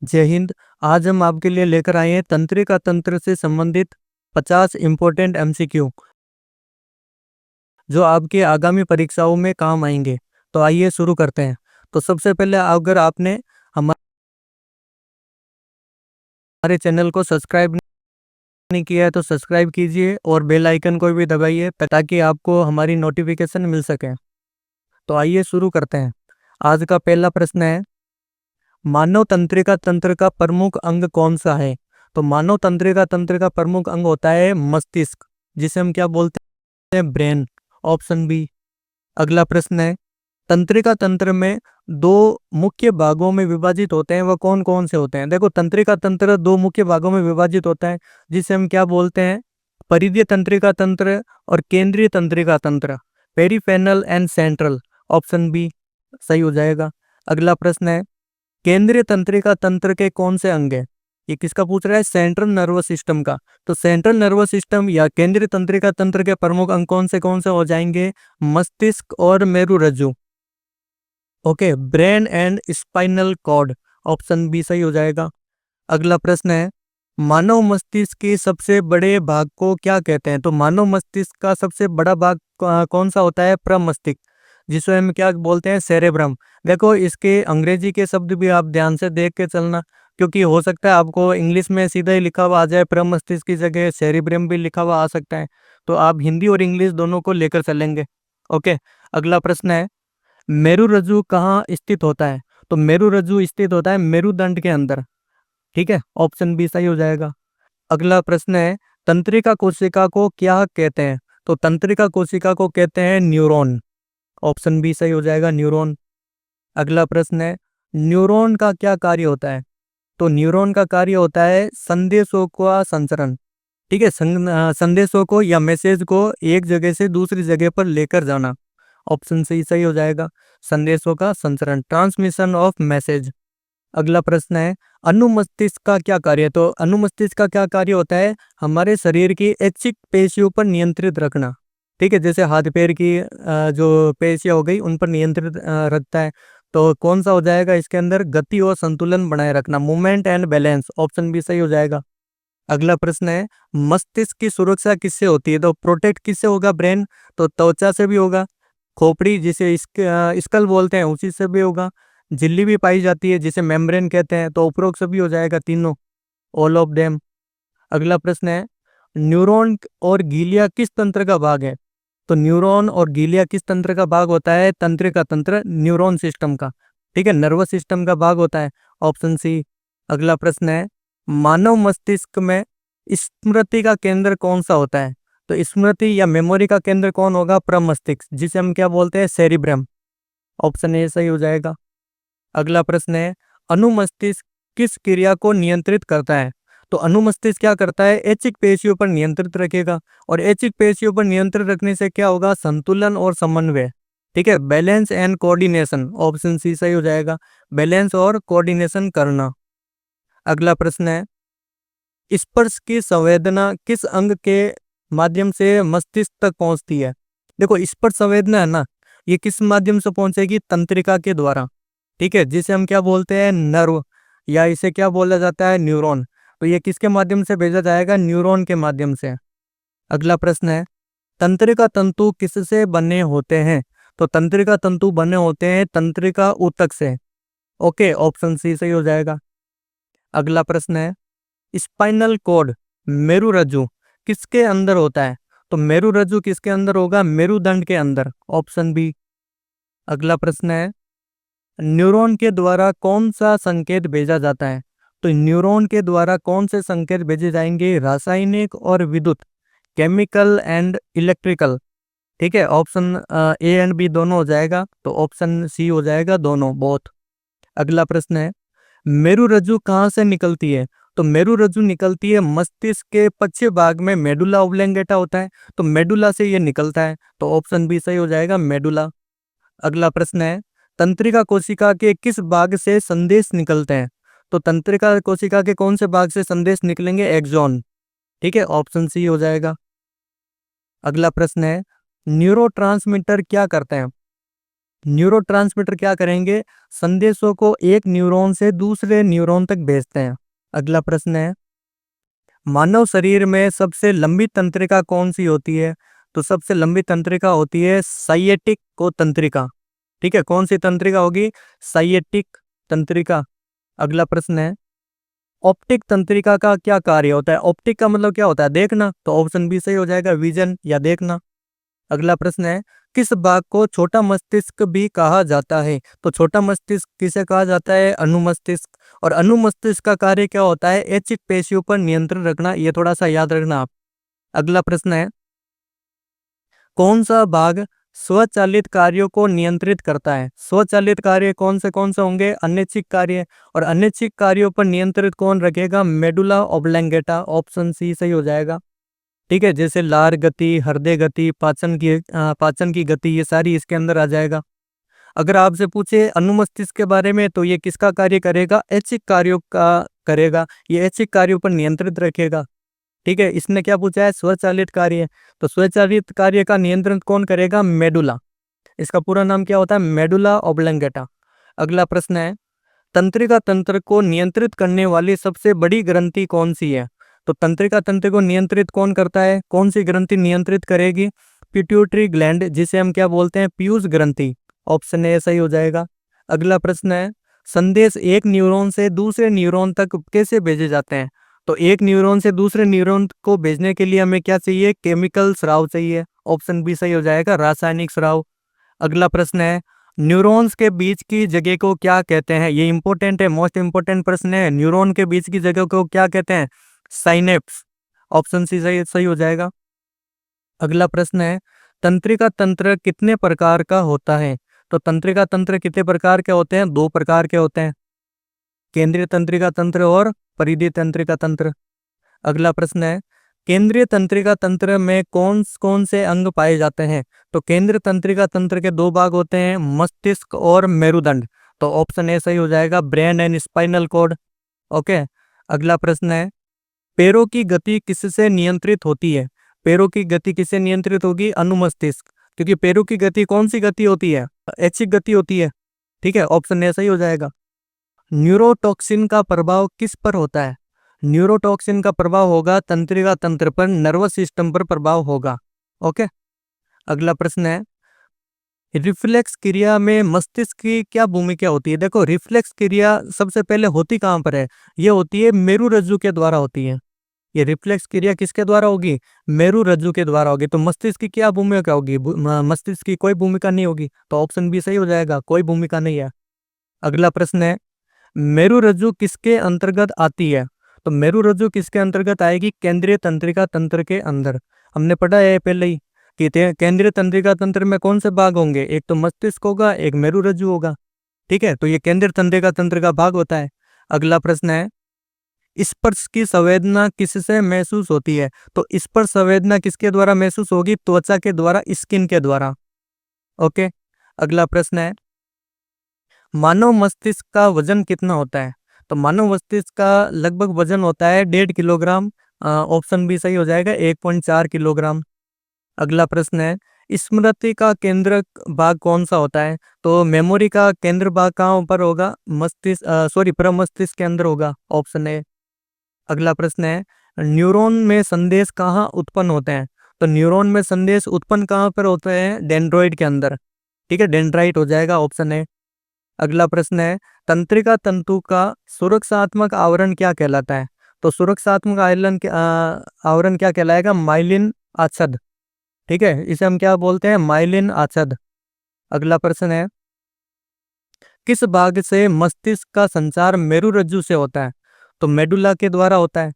जय हिंद। आज हम आपके लिए लेकर आए हैं तंत्रिका तंत्र से संबंधित 50 इम्पोर्टेंट एमसीक्यू जो आपके आगामी परीक्षाओं में काम आएंगे। तो आइए शुरू करते हैं। तो सबसे पहले अगर आपने हमारे चैनल को सब्सक्राइब नहीं किया है तो सब्सक्राइब कीजिए और बेल आइकन को भी दबाइए ताकि आपको हमारी नोटिफिकेशन मिल सके। तो आइए शुरू करते हैं। आज का पहला प्रश्न है, मानव तंत्रिका तंत्र का प्रमुख अंग कौन सा है? तो मानव तंत्रिका तंत्र का प्रमुख अंग होता है मस्तिष्क, जिसे हम क्या बोलते हैं? ब्रेन। Option B. अगला प्रश्न है, तंत्रिका तंत्र में दो मुख्य भागों में विभाजित होते हैं, वह कौन कौन से होते हैं? देखो, तंत्रिका तंत्र दो मुख्य भागों में विभाजित होता है, जिसे हम क्या बोलते हैं? परिधीय तंत्रिका तंत्र और केंद्रीय तंत्रिका तंत्र। Peripheral and central. Option B सही हो जाएगा। अगला प्रश्न है, केंद्रीय तंत्रिका तंत्र के कौन से अंग है? ये किसका पूछ रहा है? सेंट्रल नर्वस सिस्टम का। तो सेंट्रल नर्वस सिस्टम या केंद्रीय तंत्रिका तंत्र के प्रमुख अंग कौन से हो जाएंगे? मस्तिष्क और मेरुरज्जु। Okay, brain and spinal cord. Option B सही हो जाएगा। अगला प्रश्न है, मानव मस्तिष्क के सबसे बड़े भाग को क्या कहते हैं? तो मानव मस्तिष्क का सबसे बड़ा भाग कौन सा होता है? प्रमस्तिष्क, जिसे हम क्या बोलते हैं? सेरेब्रम। देखो, इसके अंग्रेजी के शब्द भी आप ध्यान से देख के चलना, क्योंकि हो सकता है आपको इंग्लिश में सीधा ही लिखा हुआ आ जाए, प्रमस्तिष्क की जगह सेरेब्रम भी लिखा हुआ आ सकता है। तो आप हिंदी और इंग्लिश दोनों को लेकर चलेंगे। ओके। अगला प्रश्न है, मेरुरज्जु कहाँ स्थित होता है? तो मेरुरज्जु स्थित होता है मेरुदंड के अंदर। ठीक है, ऑप्शन बी सही हो जाएगा। अगला प्रश्न है, तंत्रिका कोशिका को क्या कहते हैं? तो तंत्रिका कोशिका को कहते हैं न्यूरॉन। ऑप्शन बी सही हो जाएगा, न्यूरॉन। अगला प्रश्न है, न्यूरॉन का क्या कार्य होता है? तो न्यूरॉन का कार्य होता है संदेशों का संचरण। ठीक है, संदेशों को या मैसेज को एक जगह से दूसरी जगह पर लेकर जाना। ऑप्शन सी सही हो जाएगा, संदेशों का संचरण, ट्रांसमिशन ऑफ मैसेज। अगला प्रश्न है, अनुमस्तिष्क का क्या कार्य है? तो अनुमस्तिष्क का क्या कार्य होता है? हमारे शरीर की ऐच्छिक पेशियों पर नियंत्रित रखना। ठीक है, जैसे हाथ पैर की जो पेशियां हो गई उन पर नियंत्रित रखता है। तो कौन सा हो जाएगा इसके अंदर? गति और संतुलन बनाए रखना, movement and balance. Option B सही हो जाएगा। अगला प्रश्न है, मस्तिष्क की सुरक्षा किससे होती है? तो प्रोटेक्ट किससे होगा ब्रेन? तो त्वचा से भी होगा, खोपड़ी जिसे स्कल बोलते हैं उसी से भी होगा, झिल्ली भी पाई जाती है जिसे मेम्ब्रेन कहते हैं। तो उपरोक्त सभी हो जाएगा, तीनों, ऑल ऑफ देम। अगला प्रश्न है, न्यूरॉन और गीलिया किस तंत्र का भाग है? तो न्यूरॉन और गीलिया किस तंत्र का भाग होता है? तंत्रिका तंत्र, न्यूरॉन सिस्टम का। ठीक है, नर्वस सिस्टम का भाग होता है। Option C. अगला प्रश्न है, मानव मस्तिष्क में स्मृति का केंद्र कौन सा होता है? तो स्मृति या मेमोरी का केंद्र कौन होगा? प्रमस्तिष्क, जिसे हम क्या बोलते हैं? सेरिब्रम। ऑप्शन ए सही हो जाएगा। अगला प्रश्न है, अनुमस्तिष्क किस क्रिया को नियंत्रित करता है? तो अनुमस्तिष्क क्या करता है? ऐच्छिक पेशियों पर नियंत्रित रखेगा, और ऐच्छिक पेशियों पर नियंत्रित रखने से क्या होगा? संतुलन और समन्वय। ठीक है, balance and coordination. Option C सही हो जाएगा, बैलेंस और कोऑर्डिनेशन करना। अगला प्रश्न है, स्पर्श की संवेदना किस अंग के माध्यम से मस्तिष्क तक पहुंचती है? देखो, स्पर्श संवेदना है ना, ये किस माध्यम से पहुंचेगी? तंत्रिका के द्वारा। ठीक है, जिसे हम क्या बोलते हैं? नर्व, या इसे क्या बोला जाता है? न्यूरॉन। तो ये किसके माध्यम से भेजा जाएगा? न्यूरॉन के माध्यम से। अगला प्रश्न है, तंत्रिका तंतु किससे बने होते हैं? तो तंत्रिका तंतु बने होते हैं तंत्रिका ऊतक से। ओके, ऑप्शन सी सही हो जाएगा। अगला प्रश्न है, स्पाइनल कॉर्ड, मेरुरज्जु किसके अंदर होता है? तो मेरुरज्जु किसके अंदर होगा? मेरुदंड के अंदर। Option B. अगला प्रश्न है, न्यूरॉन के द्वारा कौन सा संकेत भेजा जाता है? तो न्यूरॉन के द्वारा कौन से संकेत भेजे जाएंगे? रासायनिक और विद्युत, केमिकल एंड इलेक्ट्रिकल। ठीक है, ऑप्शन ए एंड बी दोनों हो जाएगा, तो ऑप्शन सी हो जाएगा, दोनों, बोथ। अगला प्रश्न है, मेरुरज्जु कहाँ से निकलती है? तो मेरुरज्जु निकलती है मस्तिष्क के पश्चिम भाग में, मेडुला ओब्लंगेटा होता है, तो मेडुला से ये निकलता है। तो ऑप्शन बी सही हो जाएगा, मेडुला। अगला प्रश्न है, तंत्रिका कोशिका के किस भाग से संदेश निकलते हैं? तो तंत्रिका कोशिका के कौन से भाग से संदेश निकलेंगे? एक्सॉन। ठीक है, ऑप्शन सी हो जाएगा। अगला प्रश्न है, न्यूरोट्रांसमीटर क्या करते हैं? न्यूरोट्रांसमीटर क्या करेंगे, संदेशों को एक न्यूरॉन से दूसरे न्यूरॉन तक भेजते हैं। अगला प्रश्न है, मानव शरीर में सबसे लंबी तंत्रिका कौन सी होती है? तो सबसे लंबी तंत्रिका होती है साइएटिक को तंत्रिका। ठीक है, कौन सी तंत्रिका होगी? साइएटिक तंत्रिका। अगला प्रश्न है, ऑप्टिक तंत्रिका का क्या कार्य होता है? ऑप्टिक का मतलब क्या होता है? देखना। तो ऑप्शन बी सही हो जाएगा, विजन या देखना। अगला प्रश्न है, किस भाग को छोटा मस्तिष्क भी कहा जाता है? तो छोटा मस्तिष्क किसे कहा जाता है? अनुमस्तिष्क। और अनुमस्तिष्क का कार्य क्या होता है? ऐच्छिक पेशियों पर नियंत्रण रखना। ये थोड़ा सा याद रखना आप। अगला प्रश्न है, कौन सा भाग स्वचालित कार्यों को नियंत्रित करता है? स्वचालित कार्य कौन से होंगे? अनैच्छिक कार्य। और अनैच्छिक कार्यों पर नियंत्रित कौन रखेगा? Medulla oblongata. ऑप्शन सी सही हो जाएगा। ठीक है, जैसे लार गति, हृदय गति, पाचन की गति, ये सारी इसके अंदर आ जाएगा। अगर आपसे पूछे अनुमस्तिष्क के बारे में, तो ये किसका कार्य करेगा? ऐच्छिक कार्यों का करेगा। ये ऐच्छिक कार्यों पर नियंत्रित रखेगा। ठीक है, इसने क्या पूछा है? स्वचालित कार्य। तो स्वचालित कार्य का नियंत्रण कौन करेगा? मेडुला। इसका पूरा नाम क्या होता है? Medulla oblongata. अगला प्रश्न है, तंत्रिका तंत्र को नियंत्रित करने वाली सबसे बड़ी ग्रंथि कौन सी है? तो तंत्रिका तंत्र को नियंत्रित कौन करता है? कौन सी ग्रंथि नियंत्रित करेगी? पिट्यूटरी ग्लैंड, जिसे हम क्या बोलते हैं? पीयूष ग्रंथि। ऑप्शन ए सही हो जाएगा। अगला प्रश्न है, संदेश एक न्यूरॉन से दूसरे न्यूरॉन तक कैसे भेजे जाते हैं? तो एक न्यूरॉन से दूसरे न्यूरॉन को भेजने के लिए हमें क्या चाहिए? केमिकल स्राव चाहिए। ऑप्शन बी सही हो जाएगा, रासायनिक स्राव। अगला प्रश्न है, न्यूरॉन्स के बीच की जगह को क्या कहते हैं? ये इंपॉर्टेंट है, मोस्ट इंपॉर्टेंट प्रश्न है। न्यूरॉन के बीच की जगह को क्या कहते हैं? साइनेप्स। ऑप्शन सी सही सही हो जाएगा। अगला प्रश्न है, तंत्रिका तंत्र कितने प्रकार का होता है? तो तंत्रिका तंत्र कितने प्रकार के होते हैं? 2 प्रकार के होते हैं, केंद्रीय तंत्रिका तंत्र और परिधीय तंत्रिका तंत्र। अगला प्रश्न है, केंद्रीय तंत्रिका तंत्र में कौन कौन से अंग पाए जाते हैं? तो केंद्रीय तंत्रिका तंत्र के 2 भाग होते हैं, मस्तिष्क और मेरुदंड। तो ऑप्शन ए सही हो जाएगा, brain and spinal cord. Okay. अगला प्रश्न है, पैरों की गति किससे नियंत्रित होती है? पैरों की गति किससे नियंत्रित होगी? अनुमस्तिष्क। क्योंकि पैरों की गति कौन सी गति होती है? ऐच्छिक गति होती है। ठीक है, ऑप्शन ए सही हो जाएगा। न्यूरोटॉक्सिन का प्रभाव किस पर होता है? न्यूरोटॉक्सिन का प्रभाव होगा तंत्रिका तंत्र पर, नर्वस सिस्टम पर प्रभाव होगा। ओके। अगला प्रश्न है, रिफ्लेक्स क्रिया में मस्तिष्क की क्या भूमिका होती है? देखो, रिफ्लेक्स क्रिया सबसे पहले होती कहाँ पर है? ये होती है मेरुरज्जु के द्वारा होती है। ये रिफ्लेक्स क्रिया किसके द्वारा होगी? मेरुरज्जु के द्वारा होगी। तो मस्तिष्क की क्या भूमिका होगी? मस्तिष्क की कोई भूमिका नहीं होगी। तो ऑप्शन बी सही हो जाएगा, कोई भूमिका नहीं है। अगला प्रश्न है, मेरुरज्जु किसके अंतर्गत आती है? तो मेरुरज्जु किसके अंतर्गत आएगी? केंद्रीय तंत्रिका तंत्र के अंदर। हमने पढ़ा है पहले ही कि केंद्रीय तंत्रिका तंत्र में कौन से भाग होंगे? एक तो मस्तिष्क होगा, एक मेरुरज्जु होगा। ठीक है, तो ये केंद्रीय तंत्रिका तंत्र का भाग होता है। अगला प्रश्न है, स्पर्श की संवेदना किससे महसूस होती है? तो स्पर्श संवेदना किसके द्वारा महसूस होगी? त्वचा के द्वारा, स्किन के द्वारा। ओके। अगला प्रश्न है, मानव मस्तिष्क का वजन कितना होता है? तो मानव मस्तिष्क का लगभग वजन होता है 1.5 किलोग्राम। ऑप्शन बी सही हो जाएगा, 1.4 किलोग्राम। अगला प्रश्न है, स्मृति का केंद्र भाग कौन सा होता है? तो मेमोरी का केंद्र भाग कहाँ पर होगा? मस्तिष्क, सॉरी, प्रमस्तिष्क के अंदर होगा। Option A. अगला प्रश्न है, न्यूरॉन में संदेश कहाँ उत्पन्न होते हैं? तो न्यूरॉन में संदेश उत्पन्न कहाँ पर होते हैं? डेंड्रॉइड के अंदर। ठीक है, डेंड्राइट हो जाएगा, ऑप्शन ए। अगला प्रश्न है, तंत्रिका तंतु का सुरक्षात्मक आवरण क्या कहलाता है? तो सुरक्षात्मक आवरण क्या कहलाएगा? माइलिन आच्छाद। ठीक है, इसे हम क्या बोलते हैं? माइलिन आच्छाद। अगला प्रश्न है, किस भाग से मस्तिष्क का संचार मेरुरज्जु से होता है? तो मेडुला के द्वारा होता है।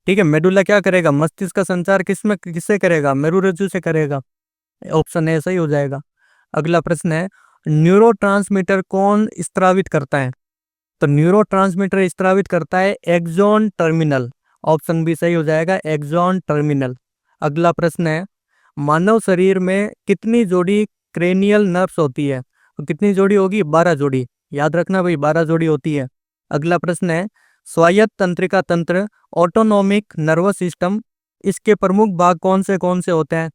ठीक है, मेडुला क्या करेगा? मस्तिष्क का संचार किससे करेगा? मेरुरज्जु से करेगा। ऑप्शन ए सही हो जाएगा। अगला प्रश्न है, न्यूरोट्रांसमीटर कौन स्त्रावित करता है? तो न्यूरोट्रांसमीटर स्त्रावित करता है एक्सॉन टर्मिनल। ऑप्शन बी सही हो जाएगा, एक्सॉन टर्मिनल। अगला प्रश्न है, मानव शरीर में कितनी जोड़ी क्रेनियल नर्व्स होती है? तो कितनी जोड़ी होगी? 12 जोड़ी। याद रखना भाई, 12 जोड़ी होती है। अगला प्रश्न है, स्वायत्त तंत्रिका तंत्र, ऑटोनोमिक नर्वस सिस्टम, इसके प्रमुख भाग कौन से होते हैं?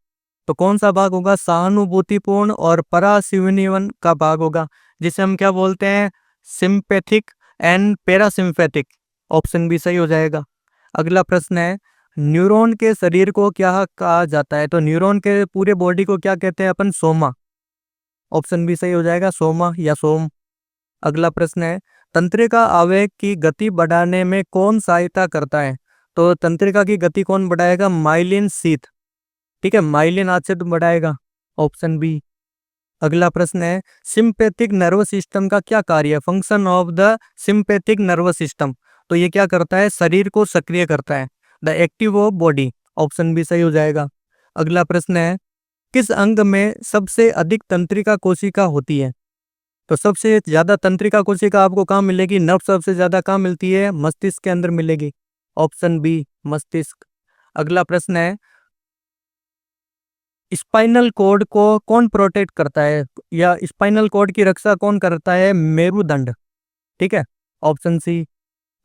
तो कौन सा भाग होगा? सहानुभूतिपूर्ण और परासिवनीवन का भाग होगा, जिसे हम क्या बोलते हैं? Sympathetic and parasympathetic. Option B सही हो जाएगा। अगला प्रश्न है, न्यूरॉन के शरीर को क्या कहा जाता है? तो न्यूरॉन के पूरे बॉडी को क्या कहते हैं अपन? सोमा। ऑप्शन बी सही हो जाएगा, सोमा या सोम। अगला प्रश्न है, तंत्रिका आवेग की गति बढ़ाने में कौन सहायता करता है? तो तंत्रिका की गति कौन बढ़ाएगा? Myelin sheath. ठीक है, माइलिन आच्छेद बढ़ाएगा। Option B. अगला प्रश्न है, सिंपैथिक नर्वस सिस्टम का क्या कार्य है? Function of the sympathetic nervous system. तो ये क्या करता है? शरीर को सक्रिय करता है। The active of body. Option B सही हो जाएगा। अगला प्रश्न है, किस अंग में सबसे अधिक तंत्रिका कोशिका होती है? तो सबसे ज्यादा तंत्रिका कोशिका आपको कहाँ मिलेगी? नर्व सबसे ज्यादा कहाँ मिलती है? मस्तिष्क के अंदर मिलेगी। ऑप्शन बी, मस्तिष्क। अगला प्रश्न है, स्पाइनल कॉर्ड को कौन प्रोटेक्ट करता है, या स्पाइनल कॉर्ड की रक्षा कौन करता है? मेरुदंड। ठीक है, ऑप्शन सी।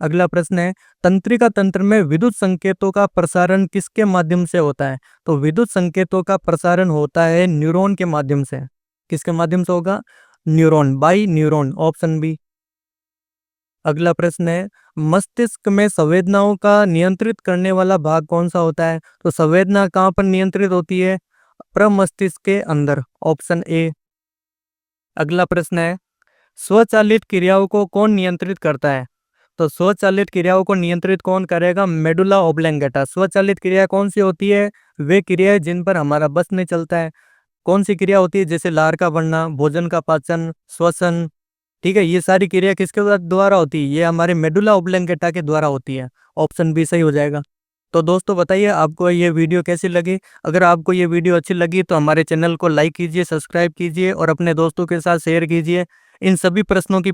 अगला प्रश्न है, तंत्रिका तंत्र में विद्युत संकेतों का प्रसारण किसके माध्यम से होता है? तो विद्युत संकेतों का प्रसारण होता है न्यूरॉन के माध्यम से। किसके माध्यम से होगा? Neuron, by neuron. Option B. अगला प्रश्न है, मस्तिष्क में संवेदनाओं का नियंत्रित करने वाला भाग कौन सा होता है? तो संवेदना कहाँ पर नियंत्रित होती है? प्रमस्तिष्क के अंदर। Option A. अगला प्रश्न है, स्वचालित क्रियाओं को कौन नियंत्रित करता है? तो स्वचालित क्रियाओं को नियंत्रित कौन करेगा? Medulla oblongata. स्वचालित क्रिया कौन सी होती है? वे क्रियाएं जिन पर हमारा बस नहीं चलता है। कौन सी क्रिया होती है? जैसे लार का बढ़ना, भोजन का पाचन, श्वसन। ठीक है, ये सारी क्रिया किसके द्वारा होती है? ये हमारे मेडुला ओब्लंगेटा के द्वारा होती है। ऑप्शन बी सही हो जाएगा। तो दोस्तों बताइए आपको ये वीडियो कैसी लगी? अगर आपको ये वीडियो अच्छी लगी तो हमारे चैनल को लाइक कीजिए, सब्सक्राइब कीजिए और अपने दोस्तों के साथ शेयर कीजिए। इन सभी प्रश्नों की